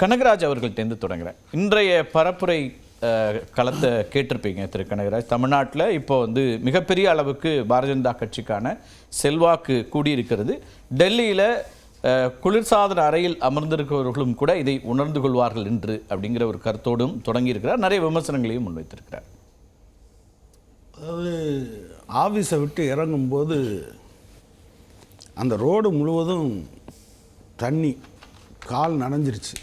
கனகராஜ் அவர்கள்ட்டேருந்து தொடங்குறேன். இன்றைய பரப்புரை களத்தை கேட்டிருப்பீங்க திரு கனகராஜ். தமிழ்நாட்டில் இப்போ மிகப்பெரிய அளவுக்கு பாரதிய ஜனதா கட்சிக்கான செல்வாக்கு கூடியிருக்கிறது. டெல்லியில் குளிர்சாதன அறையில் அமர்ந்திருக்கிறவர்களும் கூட இதை உணர்ந்து கொள்வார்கள் என்று அப்படிங்கிற ஒரு கருத்தோடும் தொடங்கியிருக்கிறார். நிறைய விமர்சனங்களையும் முன்வைத்திருக்கிறார். அதாவது ஆஃபீஸை விட்டு இறங்கும்போது அந்த ரோடு முழுவதும் தண்ணி, கால் நனைஞ்சிருச்சு.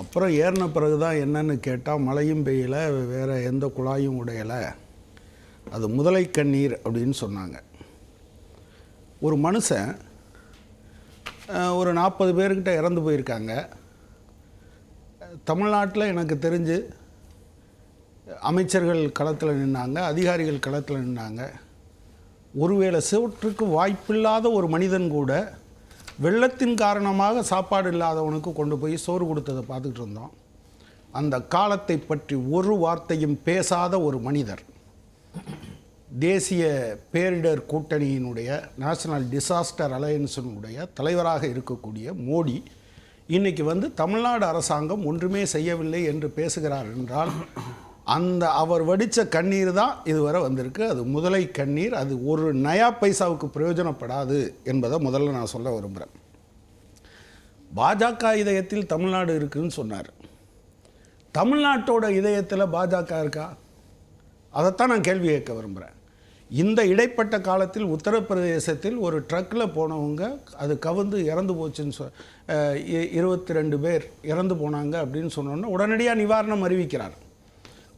அப்புறம் ஏறின பிறகு தான் என்னன்னு கேட்டால் மழையும் பெய்யலை, வேறு எந்த குழாயும் உடையலை, அது முதலை கண்ணீர் அப்படின்னு சொன்னாங்க. ஒரு மனுஷன் ஒரு 40 பேர்கிட்ட இறந்து போயிருக்காங்க. தமிழ்நாட்டில் எனக்கு தெரிஞ்சு அமைச்சர்கள் களத்தில் நின்னாங்க, அதிகாரிகள் களத்தில் நின்னாங்க. ஒருவேளை சோற்றுக்கு வாய்ப்பில்லாத ஒரு மனிதன் கூட வெள்ளத்தின் காரணமாக சாப்பாடு இல்லாதவனுக்கு கொண்டு போய் சோறு கொடுத்ததை பார்த்துக்கிட்டு இருந்தோம். அந்த காலத்தை பற்றி ஒரு வார்த்தையும் பேசாத ஒரு மனிதர், தேசிய பேரிடர் கூட்டணியினுடைய நேஷனல் டிசாஸ்டர் அலையன்ஸினுடைய தலைவராக இருக்கக்கூடிய மோடி இன்றைக்கி தமிழ்நாடு அரசாங்கம் ஒன்றுமே செய்யவில்லை என்று பேசுகிறார் என்றால், அந்த அவர் வடித்த கண்ணீர் தான் இதுவரை வந்திருக்கு. அது முதலை கண்ணீர். அது ஒரு நயா பைசாவுக்கு பிரயோஜனப்படாது என்பதை முதல்ல நான் சொல்ல விரும்புகிறேன். பாஜக இதயத்தில் தமிழ்நாடு இருக்குதுன்னு சொன்னார். தமிழ்நாட்டோட இதயத்தில் பாஜக இருக்கா? அதைத்தான் நான் கேள்வி கேட்க விரும்புகிறேன். இந்த இடைப்பட்ட காலத்தில் உத்தரப்பிரதேசத்தில் ஒரு ட்ரக்கில் போனவங்க அது கவுந்து இறந்து போச்சுன்னு 22 பேர் இறந்து போனாங்க அப்படின்னு சொன்னோன்னா உடனடியாக நிவாரணம் அறிவிக்கிறார்.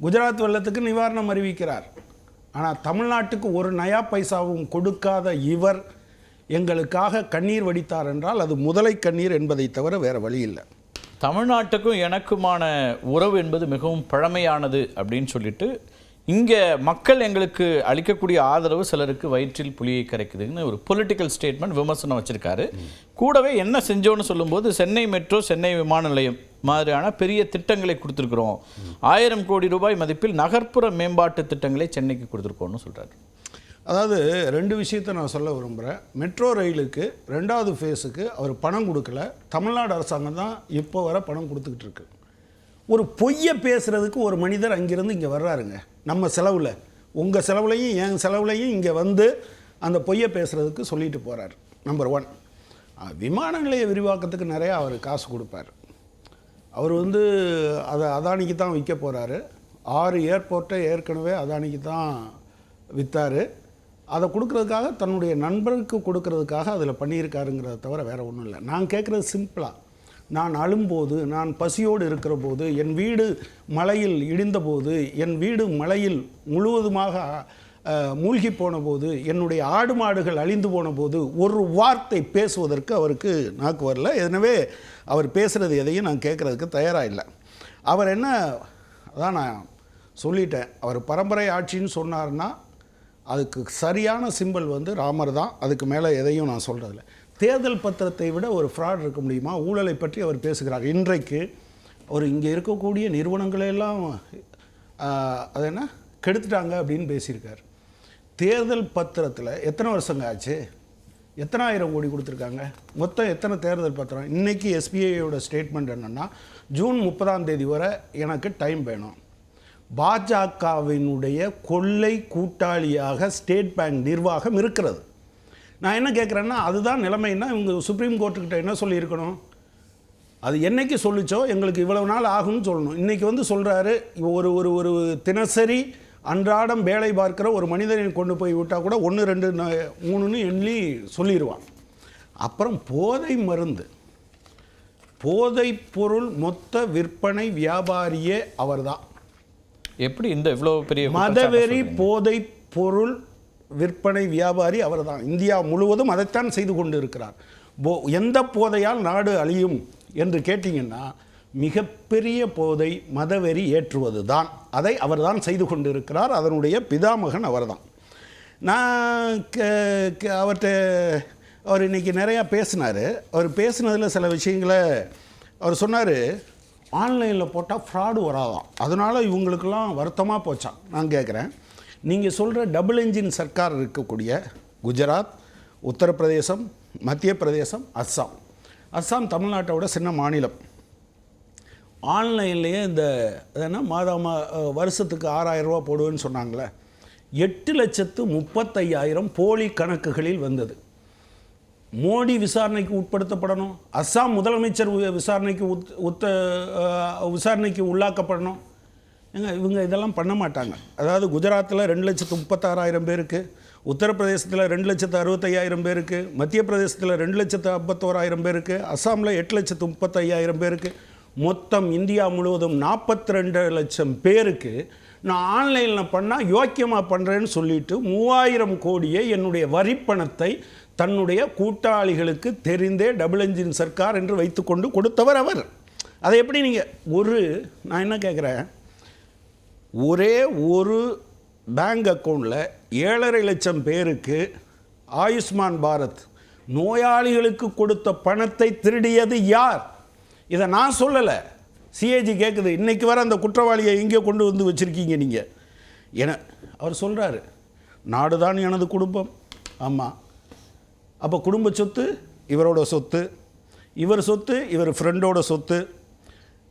குஜராத் வெள்ளத்துக்கு நிவாரணம் அறிவிக்கிறார். ஆனால் தமிழ்நாட்டுக்கு ஒரு நயா பைசாவும் கொடுக்காத இவர் எங்களுக்காக கண்ணீர் வடித்தார் என்றால் அது முதலை கண்ணீர் என்பதை தவிர வேறு வழி இல்லை. தமிழ்நாட்டுக்கும் எனக்குமான உறவு என்பது மிகவும் பழமையானது அப்படின்னு சொல்லிட்டு இங்கே மக்கள் எங்களுக்கு அளிக்கக்கூடிய ஆதரவு சிலருக்கு வயிற்றில் புளியை கரைக்குதுன்னு ஒரு பொலிட்டிக்கல் ஸ்டேட்மெண்ட் விமர்சனம் வச்சுருக்காரு. கூடவே என்ன செஞ்சோன்னு சொல்லும்போது சென்னை மெட்ரோ, சென்னை விமான நிலையம் மாதிரியான பெரிய திட்டங்களை கொடுத்துருக்குறோம், 1000 கோடி ரூபாய் மதிப்பில் நகர்ப்புற மேம்பாட்டு திட்டங்களை சென்னைக்கு கொடுத்துருக்கோன்னு சொல்கிறார். அதாவது 2 விஷயத்தை நான் சொல்ல விரும்புகிறேன். மெட்ரோ ரயிலுக்கு 2வது ஃபேஸுக்கு அவர் பணம் கொடுக்கல, தமிழ்நாடு அரசாங்கம் தான் இப்போ வர பணம் கொடுத்துக்கிட்டு இருக்கு. ஒரு பொய்யை பேசுகிறதுக்கு ஒரு மனிதர் அங்கேருந்து இங்கே வர்றாருங்க, நம்ம செலவில், உங்கள் செலவுலையும் என் செலவுலையும் இங்கே அந்த பொய்யை பேசுகிறதுக்கு சொல்லிட்டு போகிறார். நம்பர் 1. விமான நிலைய விரிவாக்கத்துக்கு நிறையா அவர் காசு கொடுப்பார். அவர் அதை அதானிக்கு தான் விற்க போகிறாரு. 6 ஏர்போர்ட்டை ஏற்கனவே அதானிக்கு தான் விற்றார். அதை கொடுக்கறதுக்காக, தன்னுடைய நண்பருக்கு கொடுக்கறதுக்காக அதில் பண்ணியிருக்காருங்கிறத தவிர வேறு ஒன்றும் இல்லை. நான் கேட்குறது சிம்பிளாக, நான் அழும்போது, நான் பசியோடு இருக்கிற போது, என் வீடு மழையில் இடிந்தபோது, என் வீடு மழையில் முழுவதுமாக மூழ்கி போன போது, என்னுடைய ஆடு மாடுகள் அழிந்து போன போது ஒரு வார்த்தை பேசுவதற்கு அவருக்கு நாக்கு வரல. எனவே அவர் பேசுகிறது எதையும் நான் கேட்குறதுக்கு தயாராக இல்லை. அவர் என்ன, அதான் நான் சொல்லிட்டேன், அவர் பரம்பரை ஆட்சின்னு சொன்னார்னா அதுக்கு சரியான சிம்பல் ராமர் தான். அதுக்கு மேலே எதையும் நான் சொல்கிறதில்ல. தேர்தல் பத்திரத்தை விட ஒரு ஃப்ராட் இருக்க முடியுமா? ஊழலை பற்றி அவர் பேசுகிறார். இன்றைக்கு அவர் இங்கே இருக்கக்கூடிய நிறுவனங்களெல்லாம் அது என்ன கெடுத்துட்டாங்க அப்படின்னு பேசியிருக்கார். தேர்தல் பத்திரத்தில் எத்தனை வருஷங்க ஆச்சு? எத்தனை 1000 கோடி கொடுத்துருக்காங்க? மொத்தம் எத்தனை தேர்தல் பத்திரம்? இன்றைக்கி எஸ்பிஐயோட ஸ்டேட்மெண்ட் என்னென்னா, ஜூன் 30ஆம் தேதி வரை எனக்கு டைம் வேணும். பாஜகவினுடைய கொள்ளை கூட்டாளியாக ஸ்டேட் பேங்க் நிர்வாகம் இருக்கிறது. நான் என்ன கேட்குறேன்னா, அதுதான் நிலைமைன்னா இவங்க சுப்ரீம் கோர்ட்டுக்கிட்ட என்ன சொல்லியிருக்கணும்? அது என்றைக்கு சொல்லிச்சோ எங்களுக்கு இவ்வளவு நாள் ஆகும்னு சொல்லணும். இன்றைக்கி சொல்கிறாரு, ஒரு ஒரு ஒரு தினசரி அன்றாடம் வேலை பார்க்குற ஒரு மனிதனை கொண்டு போய் விட்டால் கூட 1, 2, 3ன்னு எண்ணி சொல்லிடுவான். அப்புறம் போதை மருந்து, போதைப் பொருள் மொத்த விற்பனை வியாபாரியே அவர்தான். எப்படி இவ்வளோ பெரிய மதவெறி போதை பொருள் விற்பனை வியாபாரி அவர் தான். இந்தியா முழுவதும் அதைத்தான் செய்து கொண்டு இருக்கிறார். எந்த போதையால் நாடு அழியும் என்று கேட்டிங்கன்னா, மிகப்பெரிய போதை மதவெறி ஏற்றுவது தான். அதை அவர் தான் செய்து கொண்டு இருக்கிறார். அதனுடைய பிதாமகன் அவர் தான். நான் அவர் இன்றைக்கி நிறையா பேசினார். அவர் பேசினதில் சில விஷயங்களை அவர் சொன்னார். ஆன்லைனில் போட்டால் ஃப்ராடு வராதான், அதனால் இவங்களுக்கெல்லாம் வருத்தமாக போச்சான். நான் கேட்குறேன், நீங்கள் சொல்கிற டபுள் என்ஜின் சர்க்கார் இருக்கக்கூடிய குஜராத், உத்தரப்பிரதேசம், மத்திய பிரதேசம், அஸ்ஸாம் தமிழ்நாட்டோட சின்ன மாநிலம். ஆன்லைன்லேயே இந்த என்ன வருஷத்துக்கு 6,000 ரூபா போடுவேன்னு சொன்னாங்களே, 8,35,000 போலி கணக்குகளில் வந்தது. மோடி விசாரணைக்கு உட்படுத்தப்படணும், அஸ்ஸாம் முதலமைச்சர் விசாரணைக்கு உள்ளாக்கப்படணும். இவங்க இதெல்லாம் பண்ண மாட்டாங்க. அதாவது குஜராத்தில் 2,36,000 பேருக்கு, உத்தரப்பிரதேசத்தில் 2,65,000 பேருக்கு, மத்திய பிரதேசத்தில் 2,51,000 பேருக்கு, அஸ்ஸாமில் 8,35,000 பேருக்கு, மொத்தம் இந்தியா முழுவதும் 42 லட்சம் பேருக்கு நான் ஆன்லைனில் பண்ணால் யோக்கியமாக பண்ணுறேன்னு சொல்லிட்டு 3,000 கோடியை என்னுடைய வரிப்பணத்தை தன்னுடைய கூட்டாளிகளுக்கு தெரிந்தே டபுள் என்ஜின் சர்க்கார் என்று வைத்துக்கொண்டு கொடுத்தவர் அவர். அதை எப்படி நீங்கள் நான் என்ன கேட்குறேன், ஒரே ஒரு பேங்க் அக்கௌண்ட்டில் 7,5 லட்சம் பேருக்கு ஆயுஷ்மான் பாரத் நோயாளிகளுக்கு கொடுத்த பணத்தை திருடியது யார்? இதை நான் சொல்லலை, சிஏஜி கேட்குது. இன்றைக்கி வர அந்த குற்றவாளியை எங்கே கொண்டு வந்து வச்சுருக்கீங்க நீங்கள்? அவர் சொல்கிறாரு, நாடு தான் எனது குடும்பம். ஆமாம், அப்போ குடும்ப சொத்து இவரோட சொத்து, இவர் சொத்து இவர் ஃப்ரெண்டோட சொத்து.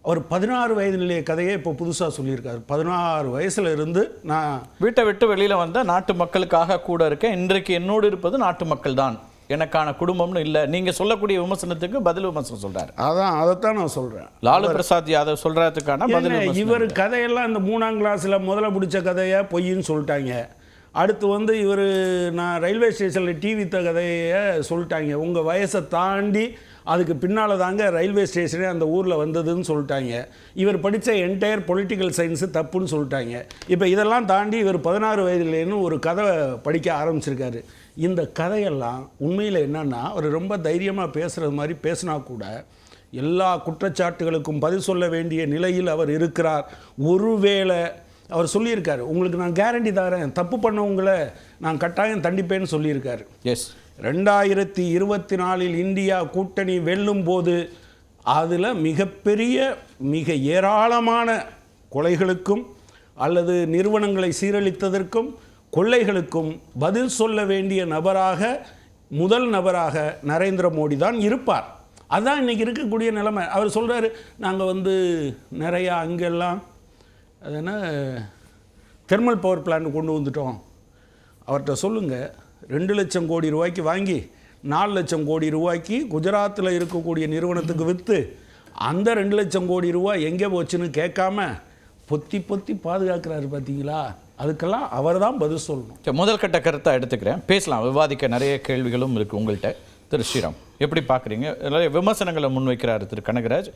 அவர் 16 வயதிலேயே கதையை இப்போ புதுசாக சொல்லியிருக்காரு. 16 வயசுல இருந்து நான் வீட்டை விட்டு வெளியில் வந்த நாட்டு மக்களுக்காக கூட இருக்கேன், இன்றைக்கு என்னோடு இருப்பது நாட்டு மக்கள் தான், எனக்கான குடும்பம்னு இல்லை. நீங்கள் சொல்லக்கூடிய விமர்சனத்துக்கு பதில் விமர்சனம் சொல்கிறார். அதைத்தான் நான் சொல்கிறேன். லாலு பிரசாத் யாதவ் சொல்கிறதுக்கான பதில். இவர் கதையெல்லாம் இந்த 3ஆம் கிளாஸில் முதல்ல பிடிச்ச கதையை பொய்ன்னு சொல்லிட்டாங்க. அடுத்து இவர் நான் ரயில்வே ஸ்டேஷனில் டிவி கதையை சொல்லிட்டாங்க. உங்கள் வயசை தாண்டி அதுக்கு பின்னால் தாங்க ரயில்வே ஸ்டேஷனே அந்த ஊரில் வந்ததுன்னு சொல்லிட்டாங்க. இவர் படித்த என்டையர் பொலிட்டிக்கல் சயின்ஸு தப்புன்னு சொல்லிட்டாங்க. இப்போ இதெல்லாம் தாண்டி இவர் 16 வயதுலேன்னு ஒரு கதை படிக்க ஆரம்பிச்சிருக்காரு. இந்த கதையெல்லாம் உண்மையில் என்னென்னா, அவர் ரொம்ப தைரியமாக பேசுகிறது மாதிரி பேசினா கூட எல்லா குற்றச்சாட்டுகளுக்கும் பதில் சொல்ல வேண்டிய நிலையில் அவர் இருக்கிறார். ஒருவேளை அவர் சொல்லியிருக்காரு, உங்களுக்கு நான் கேரண்டி தரேன், தப்பு பண்ணவங்களை நான் கட்டாயம் தண்டிப்பேன்னு சொல்லியிருக்காரு. எஸ், 2024 இந்தியா கூட்டணி வெல்லும் போது அதில் மிக ஏராளமான கொலைகளுக்கும் அல்லது நிறுவனங்களை சீரழித்ததற்கும் கொள்ளைகளுக்கும் பதில் சொல்ல வேண்டிய முதல் நபராக நரேந்திர மோடி தான் இருப்பார். அதுதான் இன்றைக்கி இருக்கக்கூடிய நிலைமை. அவர் சொல்கிறாரு, நாங்கள் நிறையா அங்கெல்லாம் அது என்ன தெர்மல் பவர் பிளான்ட் கொண்டு வந்துட்டோம். அவர்கிட்ட சொல்லுங்கள், 2 லட்சம் கோடி ரூபாய்க்கு வாங்கி 4 லட்சம் கோடி ரூபாய்க்கு குஜராத்தில் இருக்கக்கூடிய நிறுவனத்துக்கு விற்று அந்த 2 லட்சம் கோடி ரூபாய் எங்கே போச்சுன்னு கேட்காம பொத்தி பாதுகாக்கிறாரு. பார்த்தீங்களா? அதுக்கெல்லாம் அவர் தான் பதில் சொல்லணும். முதல் கட்ட கருத்தை எடுத்துக்கிறேன், பேசலாம், விவாதிக்க நிறைய கேள்விகளும் இருக்குது உங்கள்கிட்ட. திரு ஸ்ரீராம், எப்படி பார்க்குறீங்க? நிறைய விமர்சனங்களை முன்வைக்கிறார் திரு கனகராஜ்.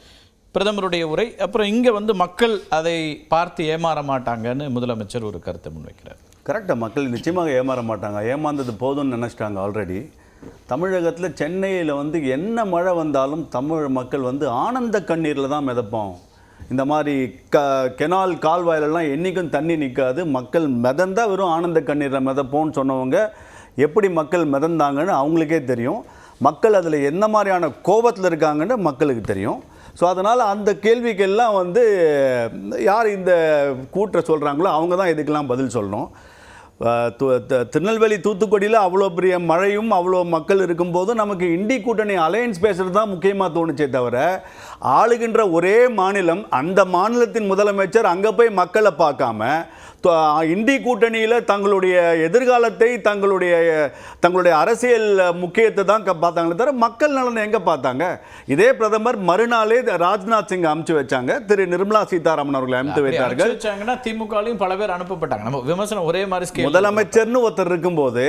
பிரதமருடைய உரை, அப்புறம் இங்கே மக்கள் அதை பார்த்து ஏமாற மாட்டாங்கன்னு முதலமைச்சர் ஒரு கருத்தை முன்வைக்கிறார். கரெக்டாக, மக்கள் நிச்சயமாக ஏமாற மாட்டாங்க. ஏமாந்தது போதும்னு நினச்சிட்டாங்க ஆல்ரெடி. தமிழகத்தில் சென்னையில் என்ன மழை வந்தாலும் தமிழ் மக்கள் ஆனந்த கண்ணீரில் தான் மிதப்போம். இந்த மாதிரி கெனால் கால்வாயிலெல்லாம் என்றைக்கும் தண்ணி நிற்காது, மக்கள் மிதந்தால் வெறும் ஆனந்த கண்ணீரில் மிதப்போம்னு சொன்னவங்க எப்படி மக்கள் மிதந்தாங்கன்னு அவங்களுக்கே தெரியும். மக்கள் அதில் என்ன மாதிரியான கோபத்தில் இருக்காங்கன்னு மக்களுக்கு தெரியும். ஸோ அதனால் அந்த கேள்விக்கெல்லாம் யார் இந்த கூற்றை சொல்கிறாங்களோ அவங்க தான் இதுக்கெல்லாம் பதில் சொல்லணும். திருநெல்வேலி தூத்துக்குடியில் அவ்வளோ பெரிய மழையும் அவ்வளோ மக்கள் இருக்கும்போது நமக்கு இண்டி கூட்டணி அலையன்ஸ் பேசுகிறது தான் முக்கியமாக தோணுச்சே தவிர, ஆளுகின்ற ஒரே மாநிலம், அந்த மாநிலத்தின் முதலமைச்சர் அங்கே போய் மக்களை பார்க்காம இண்டி கூட்டணியில் தங்களுடைய எதிர்காலத்தை தங்களுடைய அரசியல் முக்கியத்தை தான் பார்த்தாங்களே தவிர மக்கள் நலனை எங்கே பார்த்தாங்க? இதே பிரதமர் மறுநாளே ராஜ்நாத் சிங் அனுப்பிச்சு வச்சாங்க, திரு நிர்மலா சீதாராமன் அவர்களை அனுப்பித்து வைத்தார்கள். திமுகலையும் பல பேர் அனுப்பப்பட்டாங்க. நம்ம விமர்சனம் ஒரே மாதிரி. முதலமைச்சர்னு ஒருத்தர் இருக்கும்போது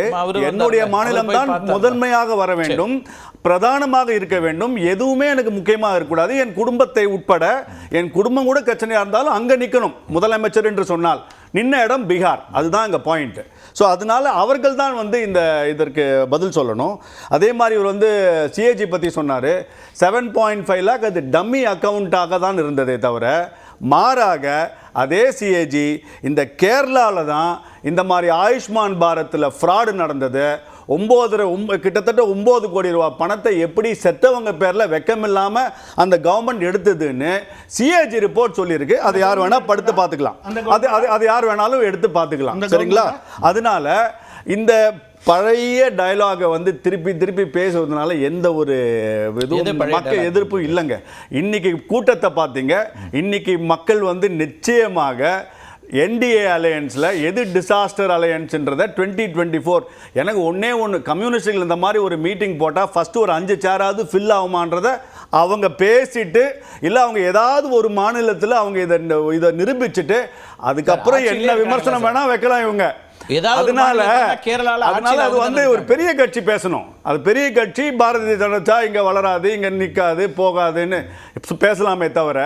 என்னுடைய மாநிலம் தான் முதன்மையாக வர வேண்டும், பிரதானமாக இருக்க வேண்டும், எதுவுமே எனக்கு முக்கியமாக இருக்கக்கூடாது, என் குடும்பத்தை உட்பட என் குடும்பம் கூட பிரச்சனையாக இருந்தாலும் அங்கே நிற்கணும் முதலமைச்சர் என்று சொன்னால். நின்ன இடம் பீகார், அதுதான் இங்கே பாயிண்ட். ஸோ அதனால அவர்கள் தான் இதற்கு பதில் சொல்லணும். அதே மாதிரி இவர் சிஏஜி பற்றி சொன்னார். 7.5 லேக் அது டம்மி அக்கௌண்ட்டாக தான் இருந்ததே தவிர, மாறாக அதே சிஏஜி இந்த கேரளாவில் தான் இந்த மாதிரி ஆயுஷ்மான் பாரத்தில் ஃப்ராடு நடந்தது. கிட்டத்தட்ட 9 கோடி ரூபா பணத்தை எப்படி செத்தவங்க பேரில் வெக்கமில்லாமல் அந்த கவர்மெண்ட் எடுத்ததுன்னு சிஏஜி ரிப்போர்ட் சொல்லியிருக்கு. அது யார் வேணால் படுத்து பார்த்துக்கலாம், அது யார் வேணாலும் எடுத்து பார்த்துக்கலாம், சரிங்களா? அதனால இந்த பழைய டயலாகை வந்து திருப்பி திருப்பி பேசுவதனால எந்த ஒரு இதுவும் மக்கள் எதிர்ப்பும் இல்லைங்க. இன்னைக்கு கூட்டத்தை பார்த்தீங்க. இன்னைக்கு மக்கள் வந்து நிச்சயமாக என்டிஏ அலையன்ஸில் எது டிசாஸ்டர் அலையன்ஸ்ன்றதை 2024 எனக்கு ஒன்று கம்யூனிஸ்டுகள் இந்த மாதிரி ஒரு மீட்டிங் போட்டால் ஃபஸ்ட்டு ஒரு 5 சேராவது ஃபில் ஆகுமான்றதை அவங்க பேசிட்டு இல்லை அவங்க ஏதாவது ஒரு மாநிலத்தில் அவங்க இதை நிரூபிச்சுட்டு அதுக்கப்புறம் என்ன விமர்சனம் வேணால் வைக்கலாம் இவங்க. அதனால அது வந்து ஒரு பெரிய கட்சி பேசணும். அது பெரிய கட்சி பாரதிய ஜனதா இங்க வளராது, இங்க நிக்காது, போகாதுன்னு பேசலாமே தவிர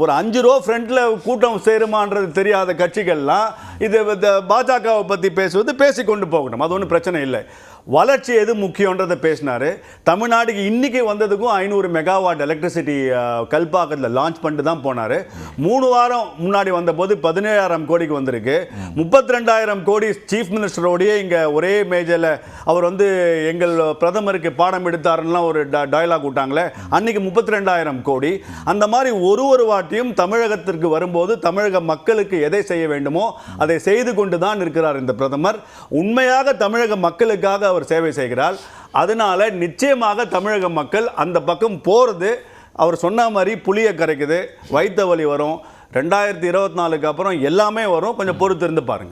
ஒரு 5 ரோ ஃப்ரண்ட்ல கூட்டம் சேருமான்றது தெரியாத கட்சிகள்லாம் இது பாஜகவை பத்தி பேசுவது பேசிக்கொண்டு போகணும். அது ஒன்றும் பிரச்சனை இல்லை. வளர்ச்சி எது முக்கியன்றதை பேசினாரு. தமிழ்நாடுக்கு இன்னைக்கு வந்ததுக்கும் 500 மெகாவாட் எலக்ட்ரிசிட்டி கல்பாக்கத்தில் லான்ச் பண்ணிட்டு தான் போனார். 3 வாரம் முன்னாடி வந்தபோது 17,000 கோடிக்கு வந்திருக்கு. 32,000 கோடி சீஃப் மினிஸ்டரோடையே இங்கே ஒரே மேஜரில் அவர் வந்து எங்கள் பிரதமருக்கு பாடம் எடுத்தாருன்னா ஒரு டயலாக் விட்டாங்களே, அன்னைக்கு 32,000 கோடி. அந்த மாதிரி ஒரு வாட்டியும் தமிழகத்திற்கு வரும்போது தமிழக மக்களுக்கு எதை செய்ய வேண்டுமோ அதை செய்து கொண்டு தான் இருக்கிறார் இந்த பிரதமர். உண்மையாக தமிழக மக்களுக்காக அவர் சேவை செய்கிறார். அதனால நிச்சயமாக தமிழக மக்கள் அந்த பக்கம் போறது அவர் சொன்ன மாதிரி புளிய கரைக்குது, வைத்த வலி வரும். 2024க்கு அப்புறம் எல்லாமே வரும். கொஞ்சம் பொறுத்து இருந்து பாருங்க.